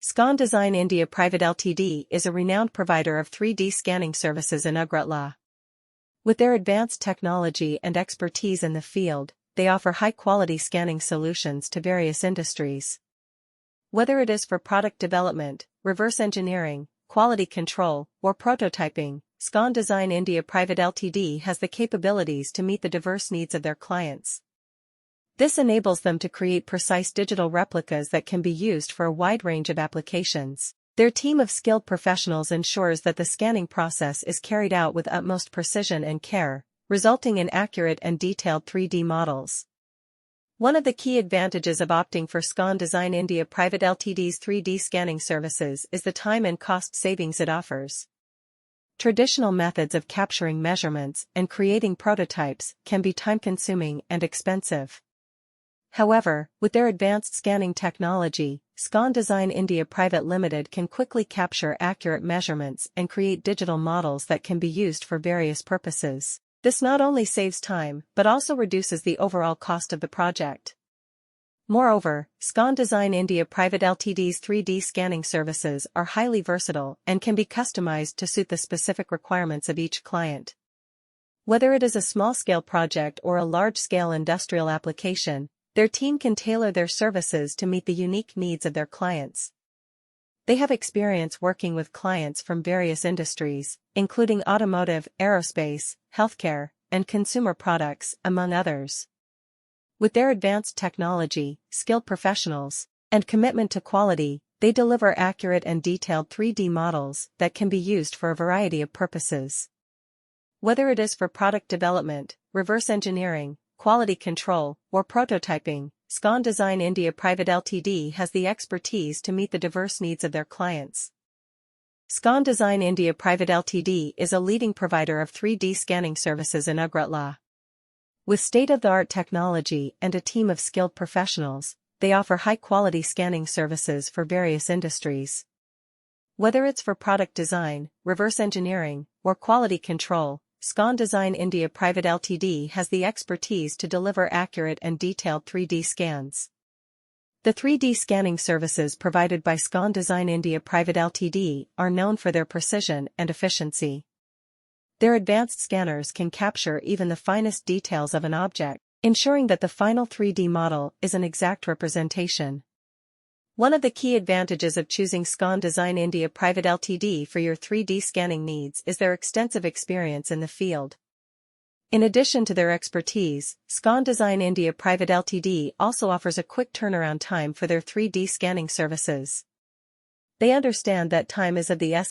Scon Design India Pvt Ltd is a renowned provider of 3D scanning services in Agartala. With their advanced technology and expertise in the field, they offer high-quality scanning solutions to various industries. Whether it is for product development, reverse engineering, quality control, or prototyping, Scon Design India Pvt Ltd has the capabilities to meet the diverse needs of their clients. This enables them to create precise digital replicas that can be used for a wide range of applications. Their team of skilled professionals ensures that the scanning process is carried out with utmost precision and care, resulting in accurate and detailed 3D models. One of the key advantages of opting for Scon Design India Pvt Ltd's 3D scanning services is the time and cost savings it offers. Traditional methods of capturing measurements and creating prototypes can be time-consuming and expensive. However, with their advanced scanning technology, Scon Design India Pvt Ltd can quickly capture accurate measurements and create digital models that can be used for various purposes. This not only saves time but also reduces the overall cost of the project. Moreover, Scon Design India Pvt Ltd's 3D scanning services are highly versatile and can be customized to suit the specific requirements of each client. Whether it is a small-scale project or a large-scale industrial application, their team can tailor their services to meet the unique needs of their clients. They have experience working with clients from various industries, including automotive, aerospace, healthcare, and consumer products, among others. With their advanced technology, skilled professionals, and commitment to quality, they deliver accurate and detailed 3D models that can be used for a variety of purposes. Whether it is for product development, reverse engineering, quality control, or prototyping, Scon Design India Pvt Ltd has the expertise to meet the diverse needs of their clients. Scon Design India Pvt Ltd is a leading provider of 3D scanning services in Agartala. With state-of-the-art technology and a team of skilled professionals, they offer high-quality scanning services for various industries. Whether it's for product design, reverse engineering, or quality control, Scon Design India Pvt Ltd has the expertise to deliver accurate and detailed 3D scans. The 3D scanning services provided by Scon Design India Pvt Ltd are known for their precision and efficiency. Their advanced scanners can capture even the finest details of an object, ensuring that the final 3D model is an exact representation. One of the key advantages of choosing Scon Design India Pvt Ltd for your 3D scanning needs is their extensive experience in the field. In addition to their expertise, Scon Design India Pvt Ltd also offers a quick turnaround time for their 3D scanning services. They understand that time is of the essence